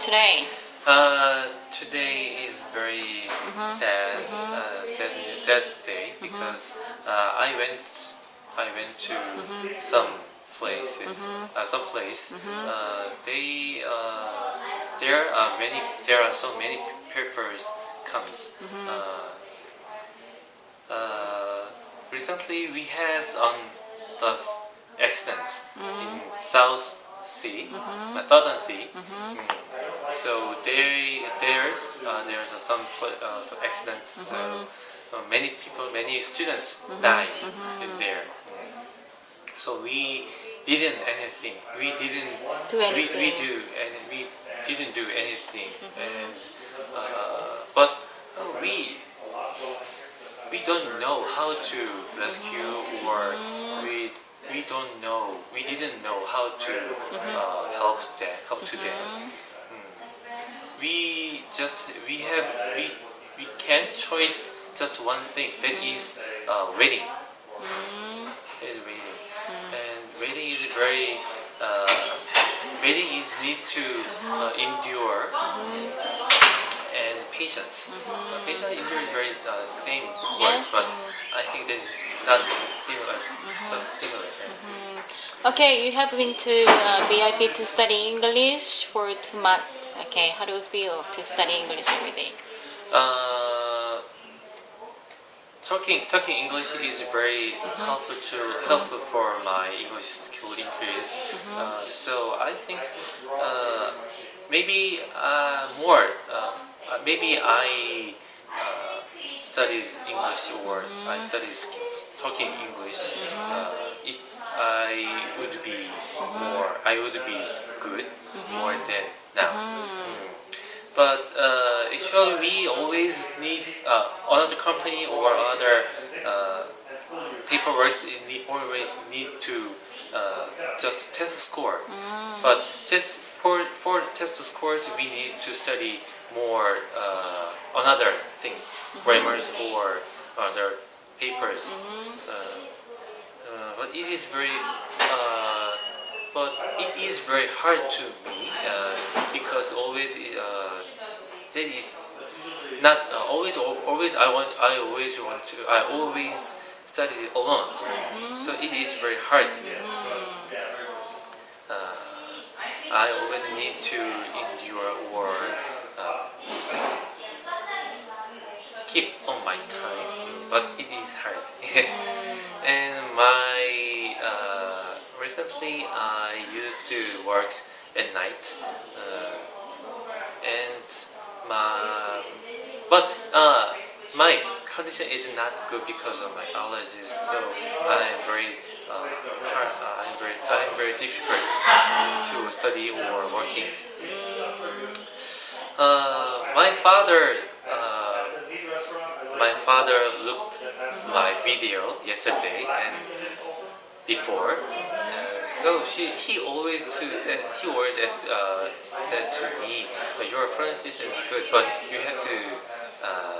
today? Today is very sad day because I went to some places. Some place. There are so many papers comes. Recently we had on the accident in South Sea, Southern Sea. So there's some accidents. Many people, many students died in there. So we didn't anything. We didn't do anything. We didn't do anything. And but we don't know how to rescue, or we didn't know how to help to them. We can choose just one thing, that is waiting. Is waiting, and waiting is very waiting is need to endure and patience. Patience and endure is very same words, but I think that is not similar, just similar. Okay, you have been to V.I.P to study English for 2 months. Okay, how do you feel to study English every day? Talking English is very helpful for my English skill increase. So I think maybe maybe I studied English, or I studied talking English. I would be good more than now. But actually, we always need another company or other paperwork. Always need to just test score. But for test scores, we need to study more another things, grammars or other papers. But it is very hard to me because always that is not always. I always study alone, so it is very hard. I always need to endure or keep on my time, but it is hard. And recently I used to work at night, but my condition is not good because of my allergies. So I'm very difficult to study or working. My father looked my video yesterday and before, so he always said to me, "Your pronunciation is good, but you have to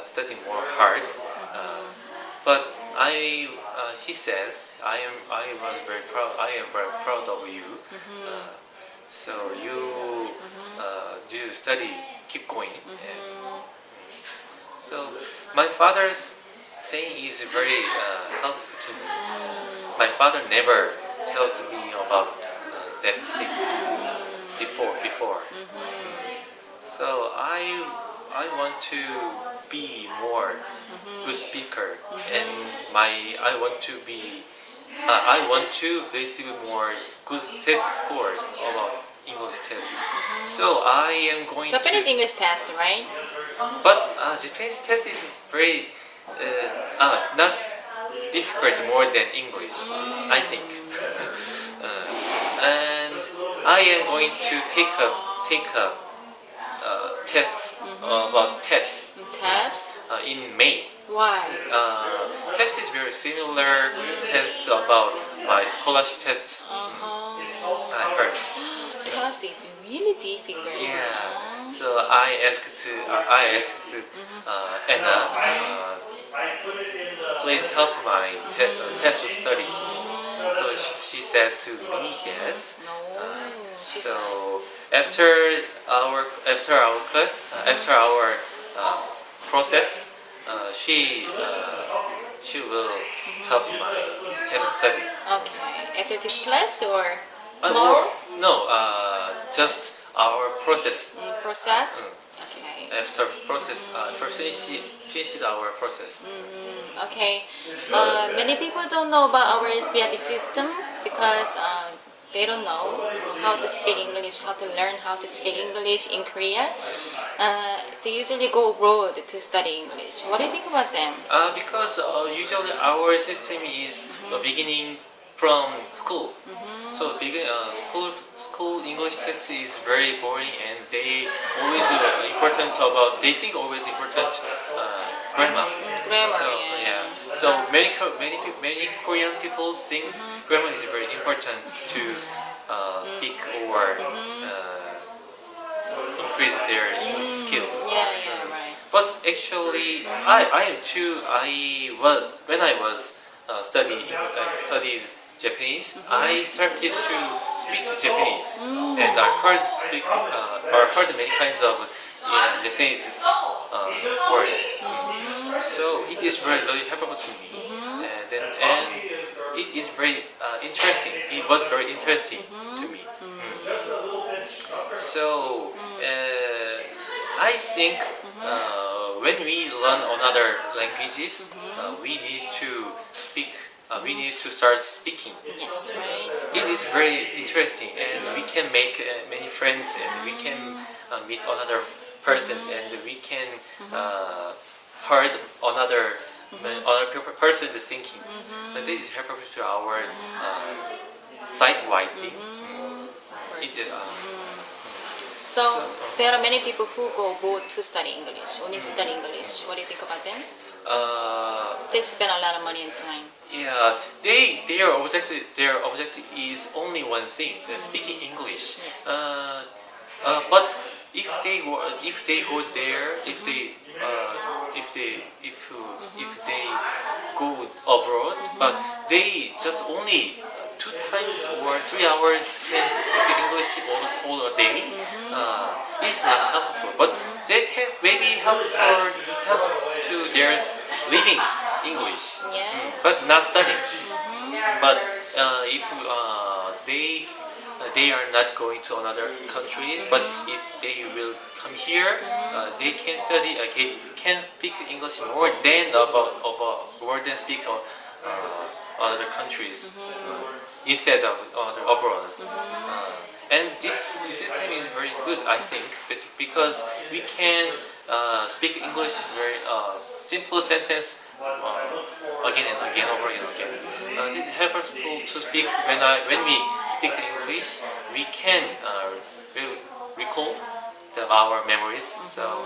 study more hard." But he says, I am very proud of you. So you do study, keep going. So my father's saying is very helpful to me. My father never tells me about that things before. So I want to be more good speaker, and I want to receive more good test scores about English tests. So I am going Japanese to English test, right? But Japanese test is very not difficult more than English, I think. And I am going to take a test about tests in May. Why? Test is very similar tests about my scholarship tests. I heard. Test is really difficult. Yeah. So I asked Anna, please help my test study. So she said to me yes. So after our class, after our process, she will help my test study. Okay. After this class or Or, tomorrow? no, just our process. Process? Mm. Okay. After process, first finish our process. Okay. Many people don't know about our V.I.P system because they don't know how to speak English, how to learn how to speak English in Korea. They usually go abroad to study English. What do you think about them? Because usually our system is beginning from school. So school English test is very boring, and they always important about. They think always important grammar. Grammar, So yeah. So many Korean people think grammar is very important to speak or increase their skills. Yeah, right. But actually, I am too. When I was studied Japanese. I started to speak Japanese, and I heard many kinds of Japanese words. So it is very helpful to me, and it is very interesting. It was very interesting to me. So I think when we learn another languages, we need to speak. We need to start speaking. Yes, right. It is very interesting, and we can make many friends, and we can meet another persons, and we can heard another person's thinking. And this is helpful to our sight writing. So there are many people who go abroad to study English, only study English. What do you think about them? They spend a lot of money and time. Yeah, their objective is only one thing: speaking English. Yes. But if they go there, if they go abroad, but they just only 2 times or 3 hours can speak English all a day. It's not helpful, but that maybe help to their living English, Yes. but not studying. But if they are not going to another country, but if they will come here, they can study. Can speak English more than more than speak other countries instead of other abroad. And this system is very good, I think, because we can speak English very simple sentence again and again, over and again. It helps us to speak when we speak English, we can recall our memories. So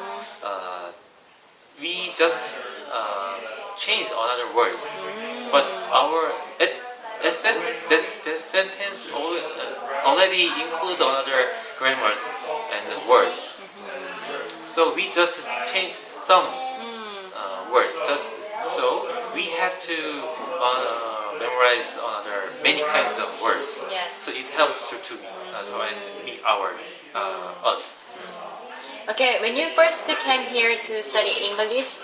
we just change another words, but the sentence already includes another grammars and words. So we just change some words. So we have to memorize many kinds of words. Yes. So it helps to me and me us. Okay, when you first came here to study English,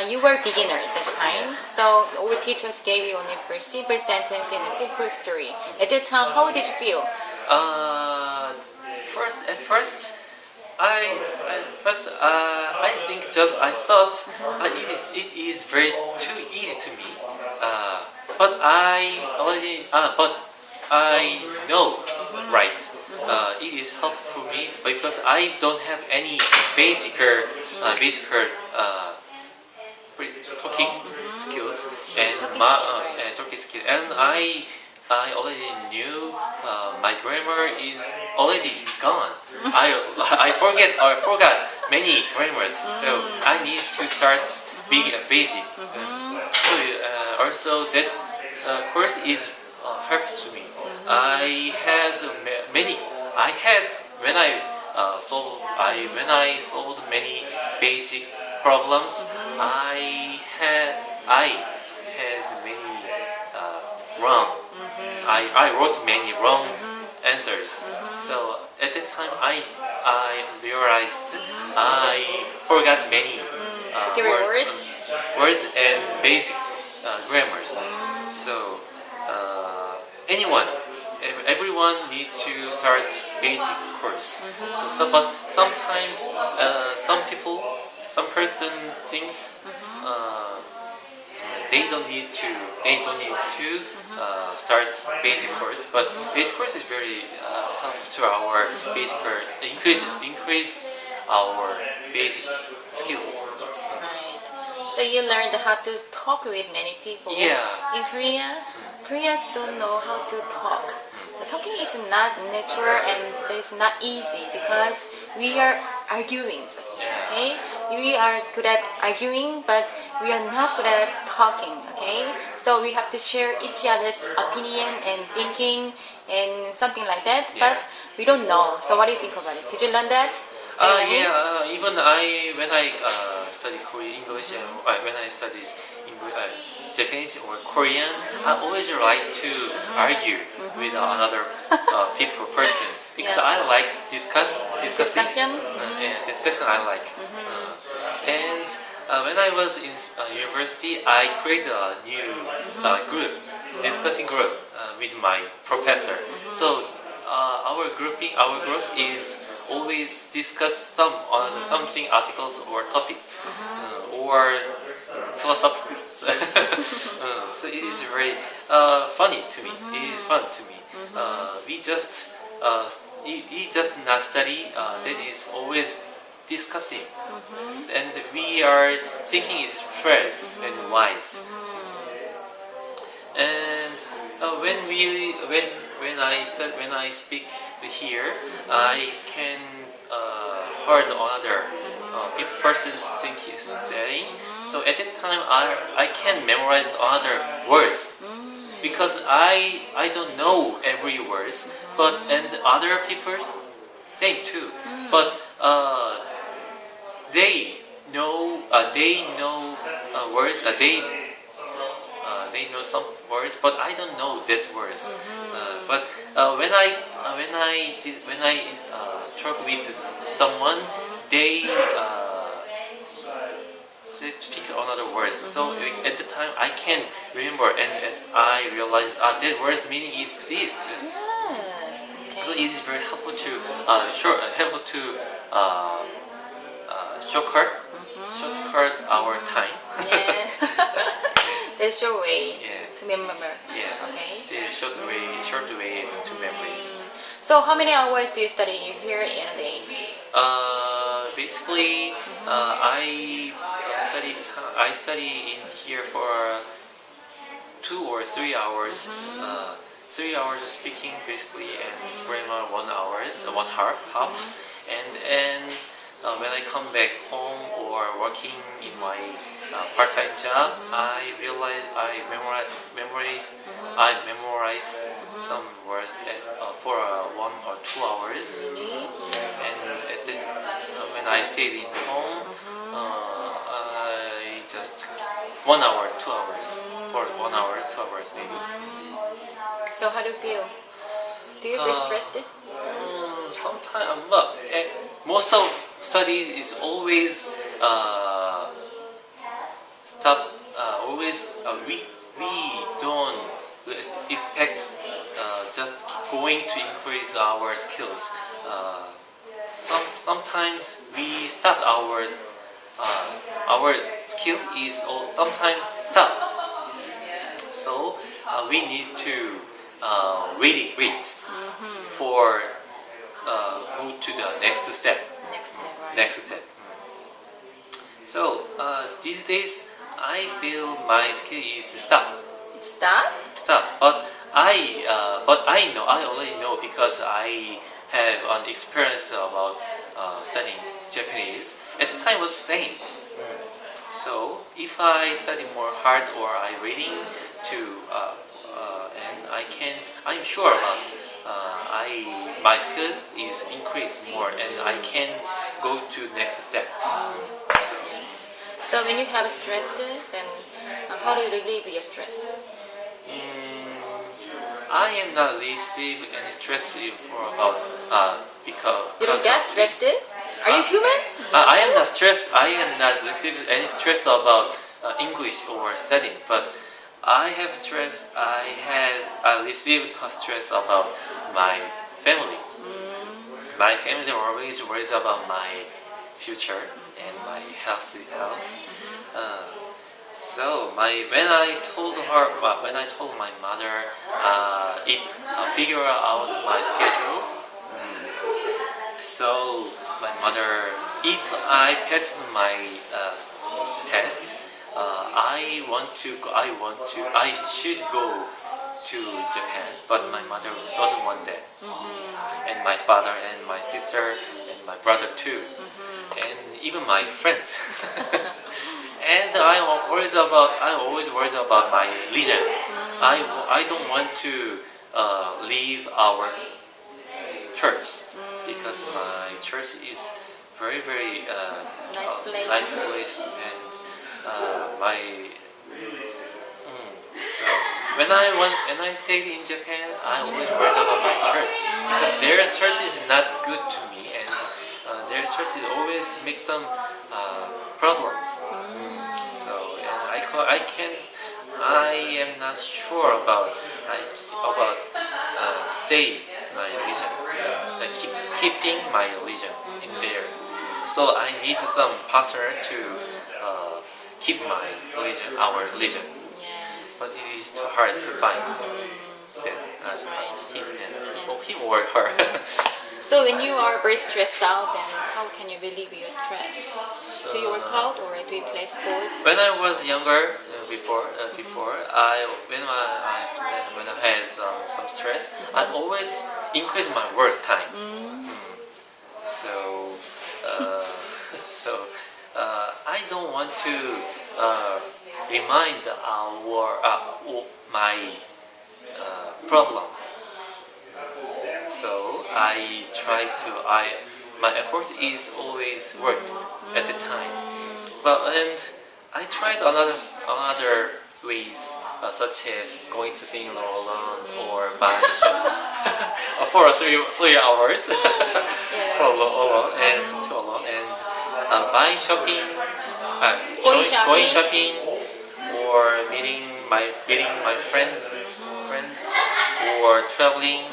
you were a beginner at that time. So our teachers gave you only a simple sentence and a simple story. At that time, how did you feel? At first, I think I thought it is very too easy to me. But I know, right? It is helpful for me because I don't have any basic talking skills and talking skills, and I already knew my grammar is already gone. I forgot many grammars, so I need to start being basic. So also that course is helpful to me. When I solved many basic problems, I had many wrong. I wrote many wrong answers. So at that time, I realized I forgot many Vocabulary words and basic grammars. So anyone, everyone needs to start basic course. So, but sometimes some person thinks they don't need to start basic course, but basic course is very helpful to our basic increase our basic skills. Yes, right. So you learned how to talk with many people. Yeah. In Korea, Koreans don't know how to talk. The talking is not natural and it's not easy because we are arguing just, okay? We are good at arguing, but we are not good at talking, okay? So we have to share each other's opinion and thinking and something like that, Yeah. but we don't know. So what do you think about it? Did you learn that? Yeah. Even when I study Korean English and when I study Japanese or Korean, I always like to argue with another person because Yeah. I like discussing. Discussion? Yeah, discussion I like. And when I was in university, I created a new group, discussing group with my professor. So our group is always discuss something articles or topics or philosophy. So it is very funny to me. It is fun to me. We just not study. That is always discussing, and we are thinking is fresh and wise. And when I speak here, I can heard another person think is saying. So at that time, I can memorize other words because I don't know every words, but and other people same too, but they know words. They know some words, but I don't know that words. But when I talk with someone, they speak another words. So at the time I can remember, and I realized that word's meaning is this. Yes. So Okay. it is very helpful to shortcut our time. Yeah. That's your way Yeah. to remember. Yeah. Okay. The short way to memories. So how many hours do you study here in a day? Basically, I study in here for 2 or 3 hours. 3 hours of speaking basically, and grammar 1 hours, one half. And when I come back home or working in my part-time job, I realize I memorize some words for 1 or 2 hours. And when I stayed in home, I just 1 hour, 2 hours, for 1 hour, 2 hours maybe. So how do you feel? Do you feel stressed? Sometimes, but most of studies is always stop. We don't expect just going to increase our skills. Sometimes we stop our skill is sometimes stop. So we need to wait for move to the next step. Next step, right? So these days I feel my skill is stop. Stop? But I already know because I have an experience about studying Japanese. At the time it was the same. So if I study more hard or I reading to and I'm sure about my skill is increased more and I can go to next step. Yes. So when you have stress, then how do you relieve your stress? I am not receiving any stress for about because You don't get stressed? Are you human? I am not stressed. I am not receiving any stress about English or studying, but I have stress. I received stress about my family. My family always worries about my future and my health. So when I told my mother, it figure out my schedule. So my mother, if I pass my tests, I should go to Japan, but my mother doesn't want that, and my father and my sister and my brother too, and even my friends. And I always worry about my religion. I don't want to leave our church because my church is very very nice place, and my so when I stayed in Japan, I always worried about my church because their church is not good to me, and their church is always makes some problems. So I am not sure about stay my religion, keeping my religion in there. So I need some partner to keep my religion, our religion. Yes. But it is too hard to find. That's right. Him or her. So when you are very stressed out, then how can you relieve your stress? Do you work out or do you play sports? When I was younger, before when I had some stress, I always increase my work time. So I don't want to remind my problems. So I try to my effort is always worked at the time. And I tried another ways such as going to sing alone or buying for 3 hours for alone and buying shopping, going shopping or meeting my friends or traveling.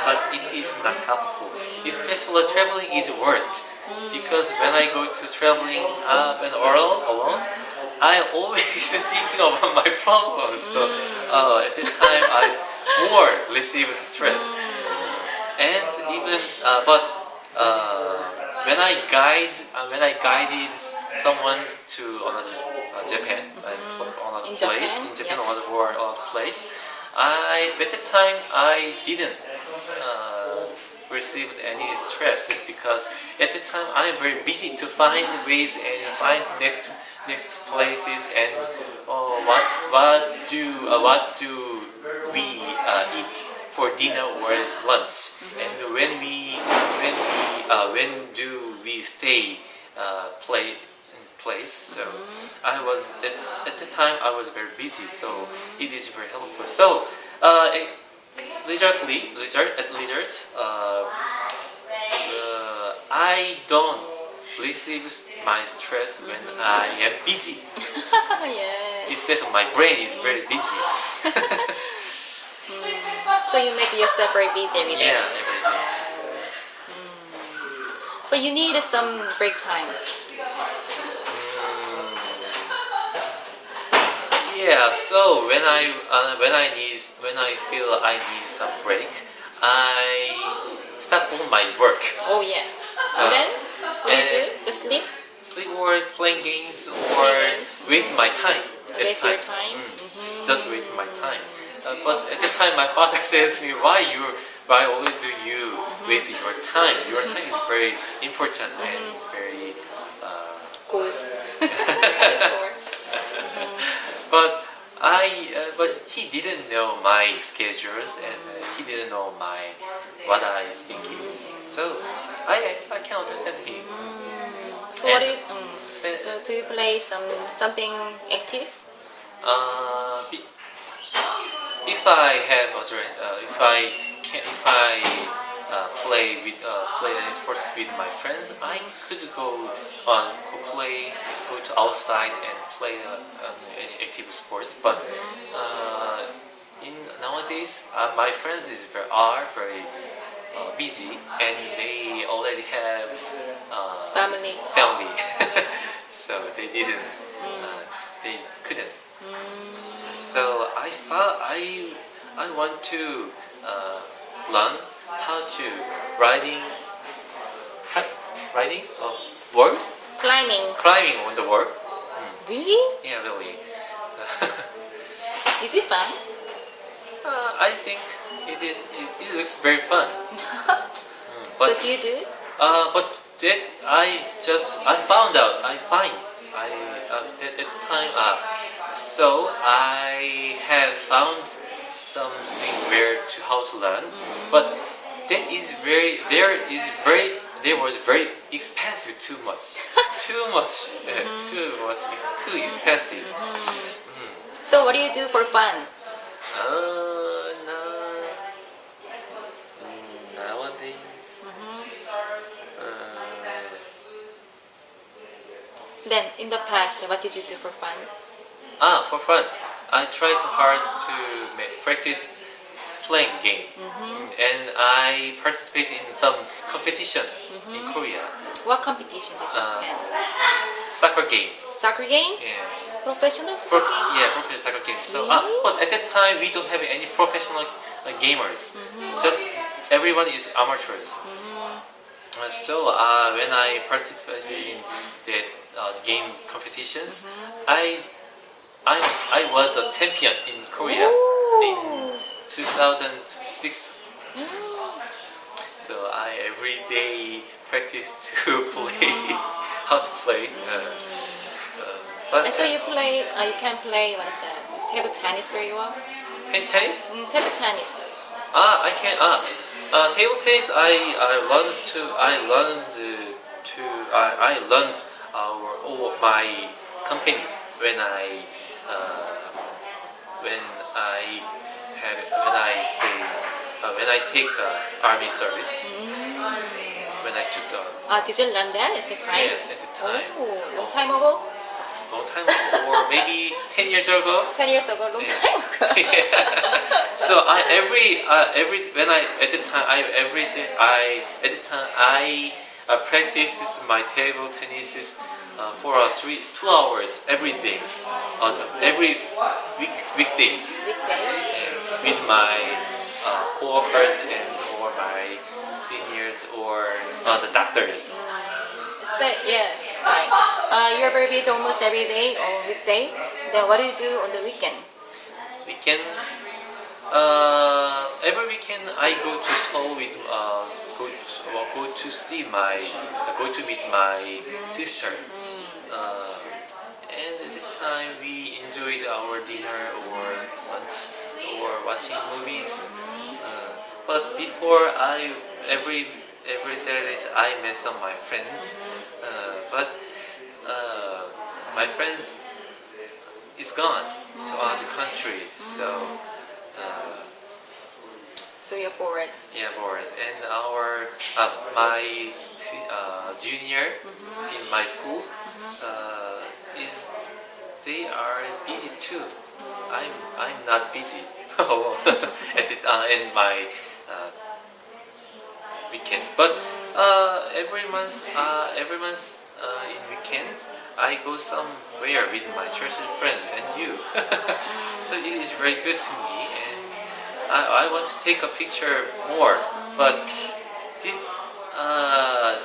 But it is not helpful. Especially traveling is worst because when I go to traveling and alone, I always thinking about my problems. So at this time I more receive stress. And even when I guided someone to another Japan, another place in Japan or another place. At the time I didn't receive any stress because at the time I am very busy to find ways and find next places and what do we eat for dinner or lunch, and when do we stay place. So I was at the time I was very busy, so it is very helpful. So I don't receive my stress when I am busy. Yes. Especially my brain is very busy. So you make yourself very busy every day. Yeah, everything. But you need some break time. Yeah, so when I feel I need some break, I start on my work. Oh yes. And then what do you do? Just sleep? Sleep or playing games or waste my time. Waste your time? Just waste my time. But at the time, my father says to me, "Why always do you waste your time? Your time is very important and very Good. But he didn't know my schedules and he didn't know what I was thinking. So I can understand him. So what do you? So do you play something active? if I have if I can if I play any sports with my friends, I could go to outside and play any active sports. But in nowadays, my friends are very busy and they already have Family. family, so they didn't, they couldn't. So I want to learn how to riding riding wall climbing on the wall. Really? Yeah, really. Is it fun? I think it looks very fun. So But do you do? but that I found out I find I that at the time so I have found something where to how to learn, but that is very there was very expensive too much too much too expensive. So what do you do for fun? No, nowadays. Then in the past, what did you do for fun? For fun, I tried hard to practice playing game, and I participated in some competition in Korea. What competition did you attend? Soccer game. Soccer game? Yeah. Professional soccer game? Yeah, professional soccer game. So, Really? but at that time we don't have any professional gamers. Just everyone is amateurs. So when I participated in the game competitions, I was a champion in Korea in 2006. So I every day practice to play how to play. But And so you play, you can play, what is that, table tennis very well? tennis? Table tennis. I can. Table tennis. I learned all my companies when when I take army service. When I took Did you learn that at the time? yeah, at the time, Oh, long time ago? long time ago, or maybe 10 years ago. 10 years ago, long Yeah. time ago. So I every when I at the time I every day I practiced my table tennis for 2 hours every day, every weekdays Weekdays. with my coworkers and or my seniors or the doctors. So, yes, right. Your baby is almost every day or weekday. Then what do you do on the weekend? Weekend. Every weekend I go to Seoul with go to see my go to meet my sister. And at the time we enjoyed our dinner or lunch or watching movies. But before every Saturdays I met some of my friends. But my friends is gone to other country, so. So you're bored. Yeah, bored. And my junior in my school is they are busy too. I'm not busy at it in my weekend. But every month in weekends I go somewhere with my church friends and you. So it is very good to me, and I want to take a picture more, but this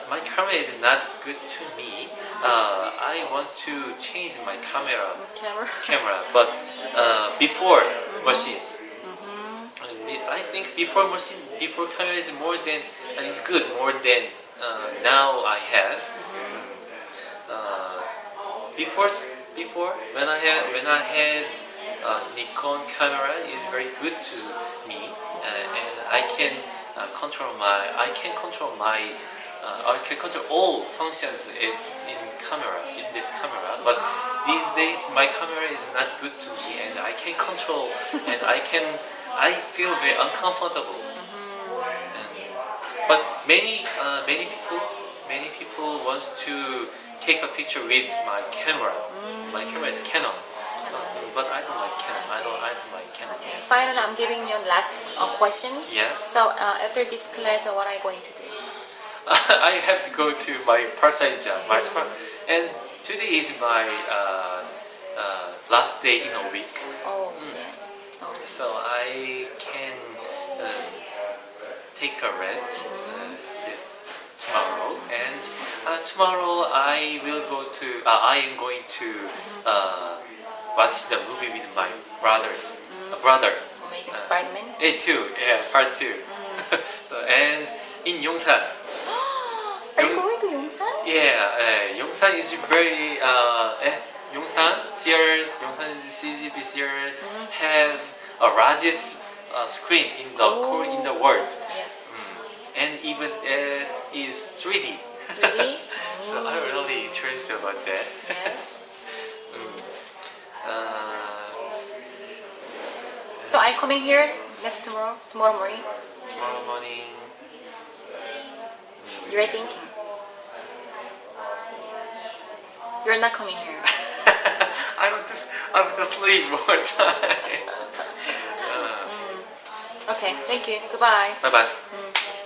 my camera is not good to me. I want to change my camera, but before machines. I think before camera is more than is good more than now I have. Before when I had Nikon camera is very good to me, and I can control all functions in camera. But these days my camera is not good to me, and I can't control, and I feel very uncomfortable. But many people want to take a picture with my camera. My camera is Canon, but I don't like Canon. I don't like Canon. Okay. Finally, I'm giving you last question. Yes. So after this class, what are you going to do? I have to go to my part-time job. And today is my last day in a week. Oh yes. Oh. So I can take a rest tomorrow, and tomorrow I will go to. I am going to watch the movie with my brothers. Brother. Amazing Spider-Man. Too. Yeah, part 2. So, and in Yongsan. Are you going to Yongsan? Yeah, Yongsan is very Yongsan theater. Yongsan CGV theater have a largest screen in the world. Yes. And even is 3D. Really? So I'm really interested about that. Yes. So I'm coming here tomorrow morning. Tomorrow morning. You're thinking. You're not coming here. I want to sleep more time. Okay, thank you. Goodbye. Bye bye.